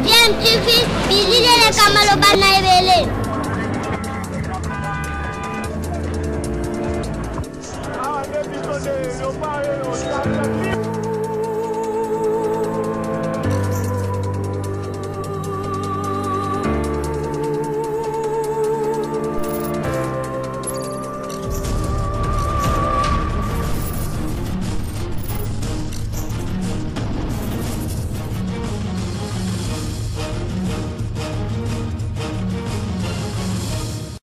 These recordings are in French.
DMTV, bilile kamalo bana ebele.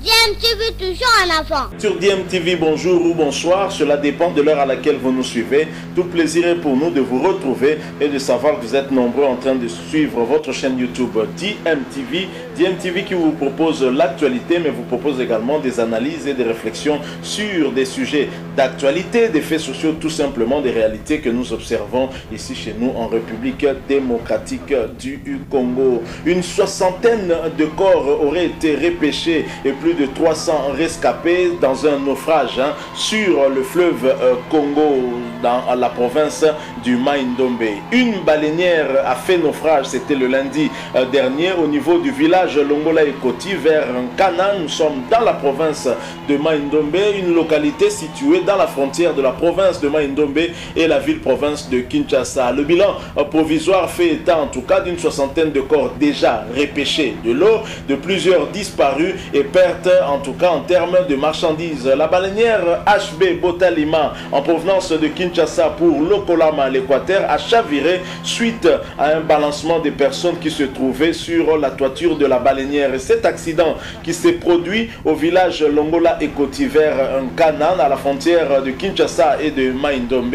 DMTV toujours en avant. Sur DMTV, bonjour ou bonsoir, cela dépend de l'heure à laquelle vous nous suivez. Tout plaisir est pour nous de vous retrouver et de savoir que vous êtes nombreux en train de suivre votre chaîne YouTube DMTV. DMTV qui vous propose l'actualité, mais vous propose également des analyses et des réflexions sur des sujets d'actualité, des faits sociaux, tout simplement des réalités que nous observons ici chez nous en République démocratique du Congo. Une soixantaine de corps auraient été repêchés et plus de 300 rescapés dans un naufrage sur le fleuve Congo dans la province du Mai-Ndombe. Une baleinière a fait naufrage, c'était le lundi dernier au niveau du village Longola-Ekoti vers Nkana. Nous sommes dans la province de Mai-Ndombe, une localité située dans la frontière de la province de Mai-Ndombe et la ville-province de Kinshasa. Le bilan provisoire fait état en tout cas d'une soixantaine de corps déjà repêchés de l'eau, de plusieurs disparus et pertes en tout cas en termes de marchandises. La baleinière HB Botalima en provenance de Kinshasa pour Lokolama, l'Équateur, a chaviré suite à un balancement des personnes qui se trouvaient sur la toiture de la baleinière. Et cet accident qui s'est produit au village Longola Ekoti vers Nkana à la frontière de Kinshasa et de Mai-Ndombe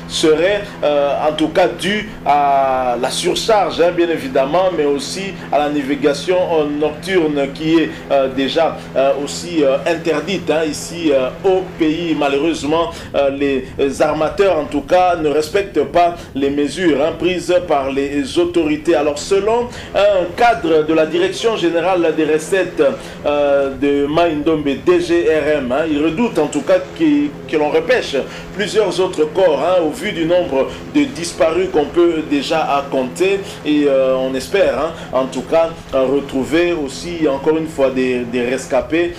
serait en tout cas dû à la surcharge bien évidemment, mais aussi à la navigation nocturne qui est déjà aussi interdite ici au pays. Malheureusement, les armateurs en tout cas ne respectent pas les mesures prises par les autorités. Alors selon un cadre de la Direction Générale des Recettes de Mai-Ndombe, DGRM, il redoute en tout cas que l'on repêche plusieurs autres corps au vu du nombre de disparus qu'on peut déjà compter, et on espère en tout cas retrouver aussi encore une fois des rescapés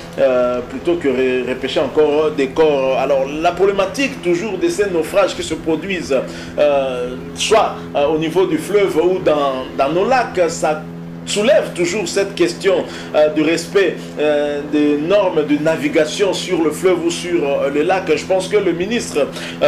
plutôt que repêcher encore des corps. Alors la problématique toujours de ces naufrages qui se produisent soit au niveau du fleuve ou dans nos lacs, ça soulève toujours cette question de respect des normes de navigation sur le fleuve ou sur le lac. Je pense que le ministre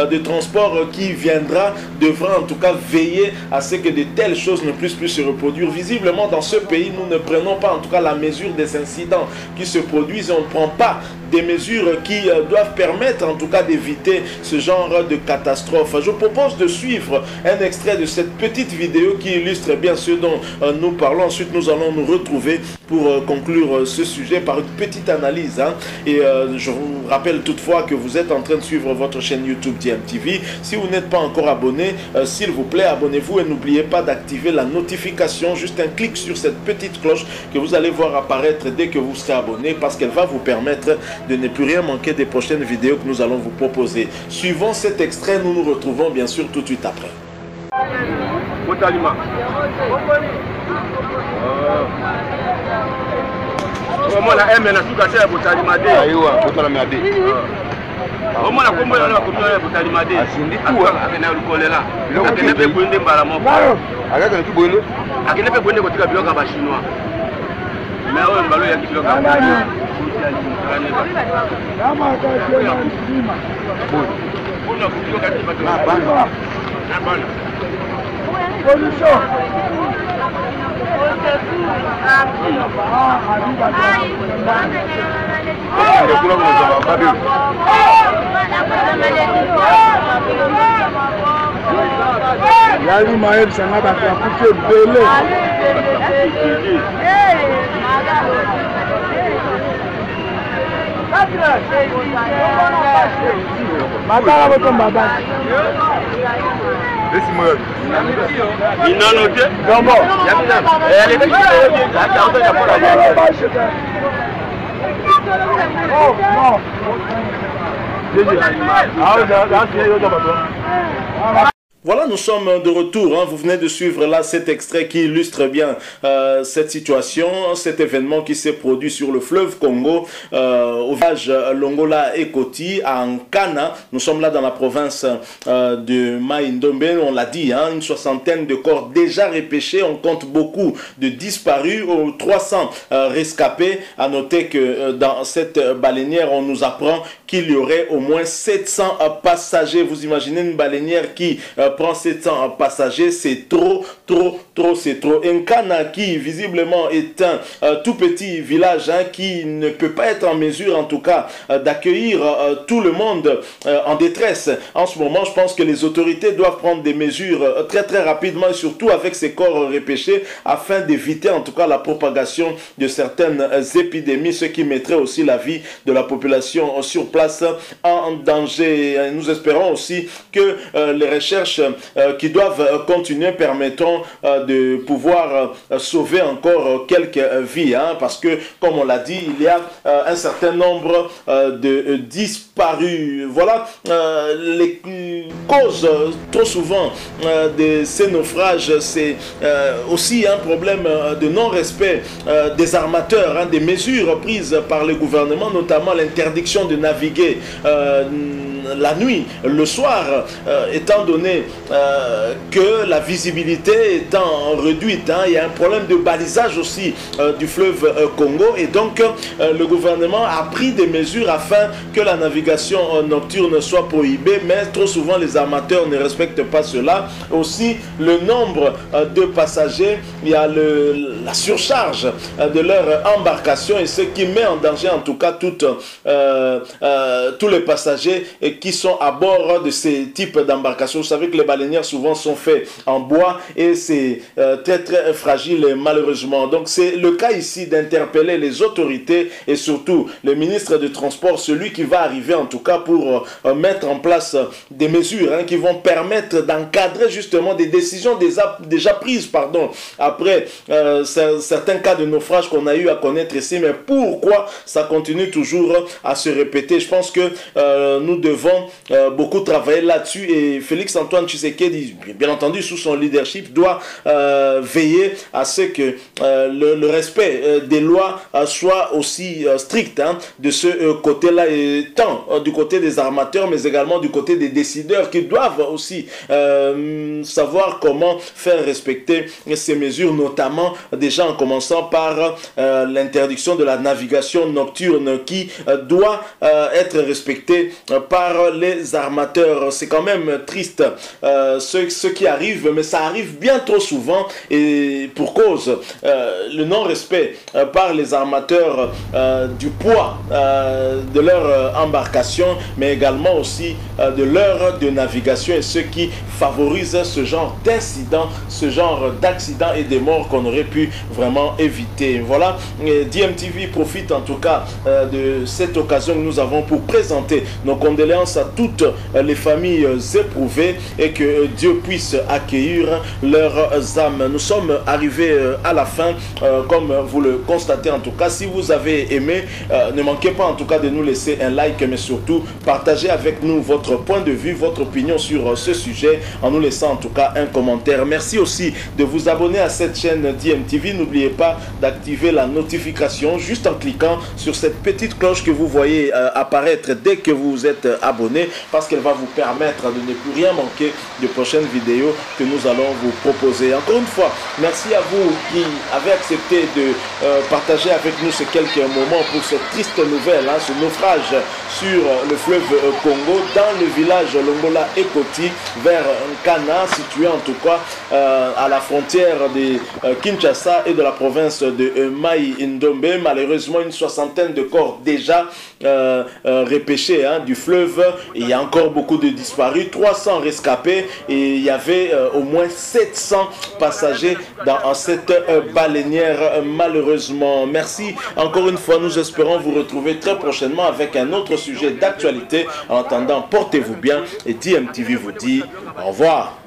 des Transports qui viendra devra en tout cas veiller à ce que de telles choses ne puissent plus se reproduire. Visiblement dans ce pays, nous ne prenons pas en tout cas la mesure des incidents qui se produisent et on ne prend pas des mesures qui doivent permettre en tout cas d'éviter ce genre de catastrophe. Je vous propose de suivre un extrait de cette petite vidéo qui illustre bien ce dont nous parlons. Ensuite, nous allons nous retrouver pour conclure ce sujet par une petite analyse. Et je vous rappelle toutefois que vous êtes en train de suivre votre chaîne YouTube DMTV. Si vous n'êtes pas encore abonné, s'il vous plaît, abonnez-vous et n'oubliez pas d'activer la notification. Juste un clic sur cette petite cloche que vous allez voir apparaître dès que vous serez abonné, parce qu'elle va vous permettre de ne plus rien manquer des prochaines vidéos que nous allons vous proposer. Suivant cet extrait, nous nous retrouvons bien sûr tout de suite après. Voilà, nous sommes de retour. Vous venez de suivre là cet extrait qui illustre bien cette situation, cet événement qui s'est produit sur le fleuve Congo, au village Longola Ekoti, à Nkana. Nous sommes là dans la province de Mai-Ndombe. On l'a dit, une soixantaine de corps déjà repêchés. On compte beaucoup de disparus, 300 rescapés. À noter que dans cette baleinière, on nous apprend qu'il y aurait au moins 700 passagers. Vous imaginez une baleinière qui prend 700 passagers, c'est trop, c'est trop. Nkana qui visiblement est un tout petit village qui ne peut pas être en mesure en tout cas d'accueillir tout le monde en détresse. En ce moment, je pense que les autorités doivent prendre des mesures très rapidement et surtout avec ces corps repêchés afin d'éviter en tout cas la propagation de certaines épidémies, ce qui mettrait aussi la vie de la population sur place en danger. Nous espérons aussi que les recherches qui doivent continuer permettront de pouvoir sauver encore quelques vies, parce que comme on l'a dit, il y a un certain nombre de disparus. Voilà les causes trop souvent de ces naufrages. C'est aussi un problème de non-respect des armateurs, des mesures prises par le gouvernement, notamment l'interdiction de naviguer la nuit, le soir, étant donné que la visibilité étant réduite. Il y a un problème de balisage aussi du fleuve Congo, et donc le gouvernement a pris des mesures afin que la navigation nocturne soit prohibée, mais trop souvent les armateurs ne respectent pas cela. Aussi le nombre de passagers, il y a la surcharge de leur embarcation, et ce qui met en danger en tout cas tous les passagers qui sont à bord de ces types d'embarcations. Vous savez que les baleinières souvent sont faites en bois et c'est très fragile malheureusement. Donc c'est le cas ici d'interpeller les autorités et surtout le ministre du Transport, celui qui va arriver en tout cas pour mettre en place des mesures qui vont permettre d'encadrer justement des décisions déjà prises après certains cas de naufrage qu'on a eu à connaître ici. Mais pourquoi ça continue toujours à se répéter? Je pense que nous devons beaucoup travailler là-dessus, et Félix Antoine Tshisekedi, bien entendu sous son leadership, doit veiller à ce que le respect des lois soit aussi strict de ce côté-là, tant du côté des armateurs mais également du côté des décideurs qui doivent aussi savoir comment faire respecter ces mesures, notamment déjà en commençant par l'interdiction de la navigation nocturne qui doit être respectée par les armateurs. C'est quand même triste ce qui arrive, mais ça arrive bien trop souvent, et pour cause le non-respect par les armateurs du poids de leur embarcation, mais également aussi de l'heure de navigation, et ce qui favorise ce genre d'incident, ce genre d'accident et des morts qu'on aurait pu vraiment éviter. Voilà, DMTV profite en tout cas de cette occasion que nous avons pour présenter nos condoléances à toutes les familles éprouvées, et que Dieu puisse accueillir leurs âmes. Nous sommes arrivés à la fin, comme vous le constatez en tout cas. Si vous avez aimé, ne manquez pas en tout cas de nous laisser un like, mais surtout partagez avec nous votre point de vue, votre opinion sur ce sujet, en nous laissant en tout cas un commentaire. Merci aussi de vous abonner à cette chaîne DMTV. N'oubliez pas d'activer la notification juste en cliquant sur cette petite cloche que vous voyez apparaître dès que vous êtes abonné, parce qu'elle va vous permettre de ne plus rien manquer de prochaines vidéos que nous allons vous proposer. Encore une fois, merci à vous qui avez accepté de partager avec nous ces quelques moments pour cette triste nouvelle, ce naufrage sur le fleuve Congo, dans le village Longola Ekoti, vers Nkana, situé en tout cas à la frontière de Kinshasa et de la province de Mai-Ndombe. Malheureusement, une soixantaine de corps déjà repêchés du fleuve. Il y a encore beaucoup de disparus, 300 rescapés, et il y avait au moins 700 passagers dans cette baleinière malheureusement. Merci encore une fois, nous espérons vous retrouver très prochainement avec un autre sujet d'actualité. En attendant, portez-vous bien, et DMTV vous dit au revoir.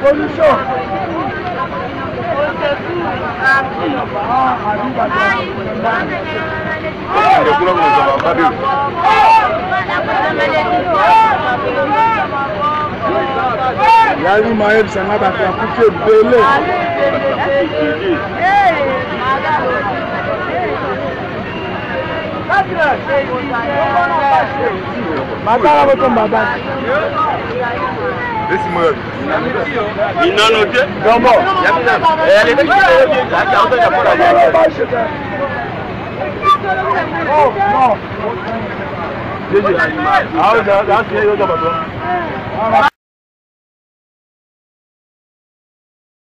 Position. Yali Maël Sanga va faire coucher belé. Matala votre baba. Laisse-moi. Il n'a noté. Comment? Elle est oh non.